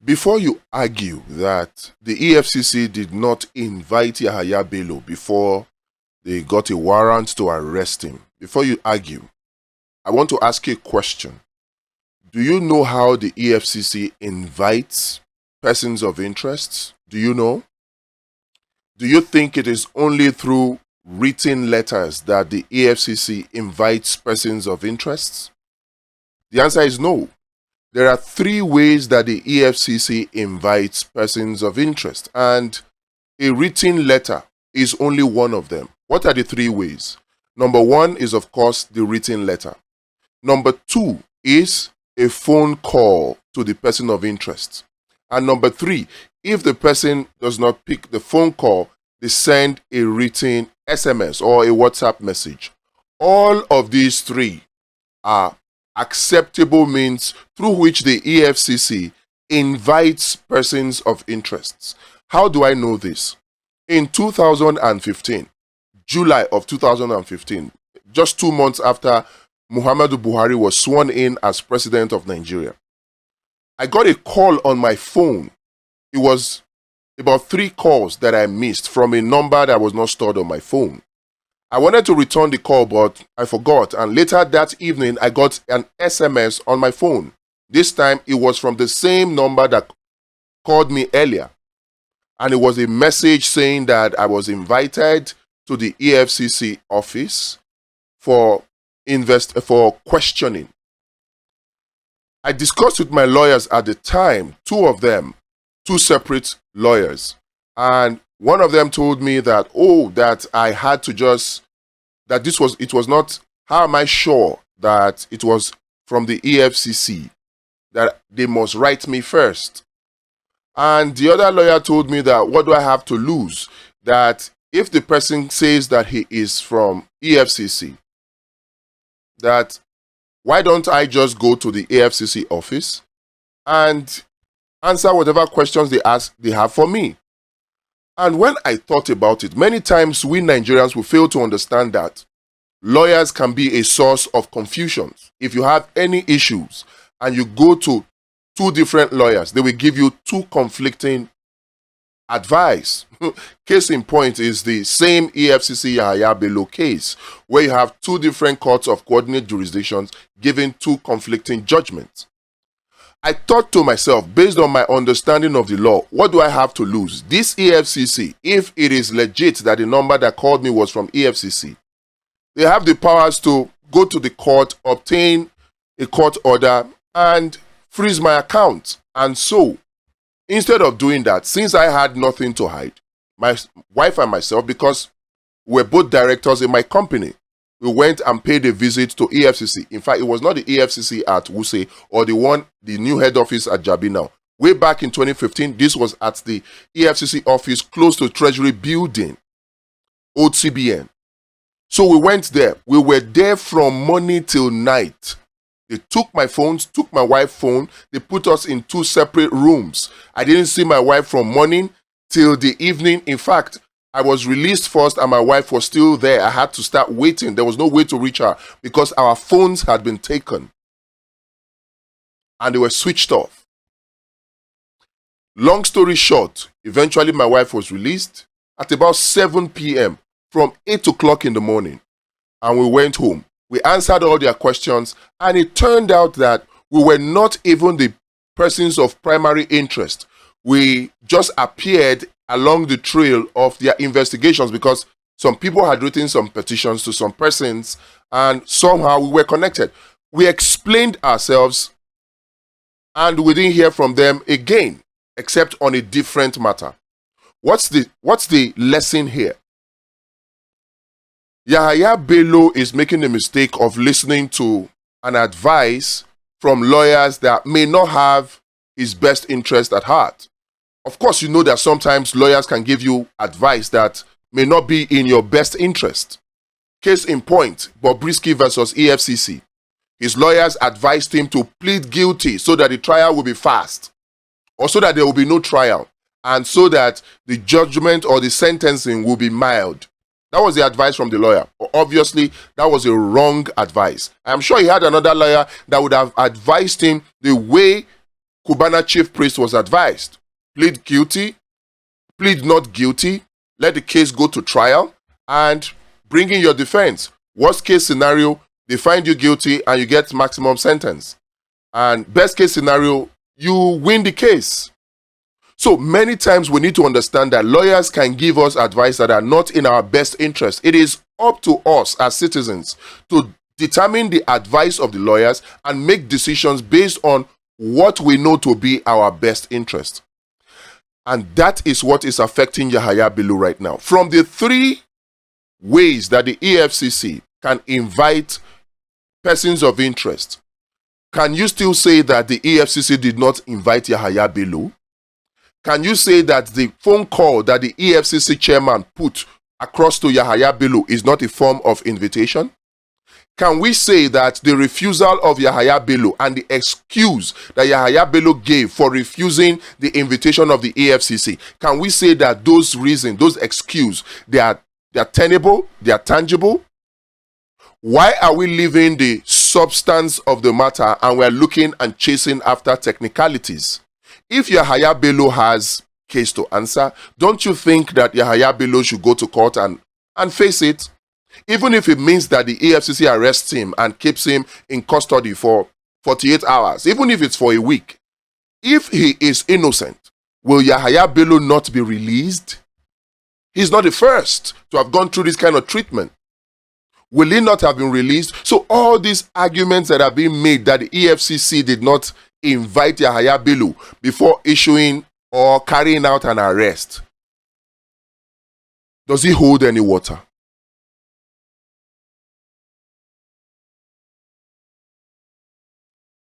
Before you argue that the EFCC did not invite Yahaya Bello before they got a warrant to arrest him, before you argue, I want to ask you a question. Do you know how the EFCC invites persons of interest? Do you know? Do you think it is only through written letters that the EFCC invites persons of interest? The answer is no. There are 3 ways that the EFCC invites persons of interest, and a written letter is only one of them. What are the 3 ways? Number 1 is, of course, the written letter. Number 2 is a phone call to the person of interest. And number 3, if the person does not pick the phone call, they send a written SMS or a WhatsApp message. All of these 3 are acceptable means through which the EFCC invites persons of interest. How do I know this? In 2015, July of 2015, just 2 months after Muhammadu Buhari was sworn in as president of Nigeria, I got a call on my phone. It was about 3 calls that I missed from a number that was not stored on my phone. I wanted to return the call, but I forgot, and later that evening, I got an SMS on my phone. This time, it was from the same number that called me earlier, and it was a message saying that I was invited to the EFCC office for questioning. I discussed with my lawyers at the time, 2 of them, 2 separate lawyers, and one of them told me that, that I had to it was not, how am I sure that it was from the EFCC, that they must write me first? And the other lawyer told me that, what do I have to lose? That if the person says that he is from EFCC, that why don't I just go to the EFCC office and answer whatever questions they have for me? And when I thought about it, many times we Nigerians will fail to understand that lawyers can be a source of confusion. If you have any issues and you go to 2 different lawyers, they will give you 2 conflicting advice. Case in point is the same EFCC Yahaya Bello case, where you have 2 different courts of coordinate jurisdictions giving 2 conflicting judgments. I thought to myself, based on my understanding of the law, what do I have to lose? This EFCC, if it is legit that the number that called me was from EFCC, they have the powers to go to the court, obtain a court order, and freeze my account. And so, instead of doing that, since I had nothing to hide, my wife and myself, because we're both directors in my company, we went and paid a visit to EFCC. In fact, it was not the EFCC at Wuse or the new head office at Jabi now. Way back in 2015, this was at the EFCC office close to Treasury Building, old CBN. So we went there. We were there from morning till night. They took my phones, took my wife's phone. They put us in 2 separate rooms. I didn't see my wife from morning till the evening. In fact, I was released first and my wife was still there. I had to start waiting. There was no way to reach her because our phones had been taken and they were switched off. Long story short, eventually my wife was released at about 7 p.m. from 8 o'clock in the morning, and we went home. We answered all their questions, and it turned out that we were not even the persons of primary interest. We just appeared along the trail of their investigations because some people had written some petitions to some persons and somehow we were connected. We explained ourselves and we didn't hear from them again, except on a different matter. What's the lesson here? Yahaya Bello is making the mistake of listening to an advice from lawyers that may not have his best interest at heart. Of course, you know that sometimes lawyers can give you advice that may not be in your best interest. Case in point, Bobrisky versus EFCC. His lawyers advised him to plead guilty so that the trial will be fast, or so that there will be no trial, and so that the judgment or the sentencing will be mild. That was the advice from the lawyer. Obviously, that was a wrong advice. I'm sure he had another lawyer that would have advised him the way Cubana chief priest was advised, plead guilty, plead not guilty, let the case go to trial, and bring in your defense. Worst case scenario, they find you guilty and you get maximum sentence. And best case scenario, you win the case. So many times we need to understand that lawyers can give us advice that are not in our best interest. It is up to us as citizens to determine the advice of the lawyers and make decisions based on what we know to be our best interest. And that is what is affecting Yahaya Bello right now. From the 3 ways that the EFCC can invite persons of interest, can you still say that the EFCC did not invite Yahaya Bello? Can you say that the phone call that the EFCC chairman put across to Yahaya Bello is not a form of invitation? Can we say that the refusal of Yahaya Bello and the excuse that Yahaya Bello gave for refusing the invitation of the EFCC, can we say that those reasons, those excuses, they are tenable, they are tangible? Why are we leaving the substance of the matter and we're looking and chasing after technicalities? If Yahaya Bello has case to answer, don't you think that Yahaya Bello should go to court and face it? Even if it means that the EFCC arrests him and keeps him in custody for 48 hours, even if it's for a week. If he is innocent, will Yahaya Bello not be released? He's not the first to have gone through this kind of treatment. Will he not have been released? So all these arguments that are being made that the EFCC did not invite Yahaya Bello before issuing or carrying out an arrest, does he hold any water?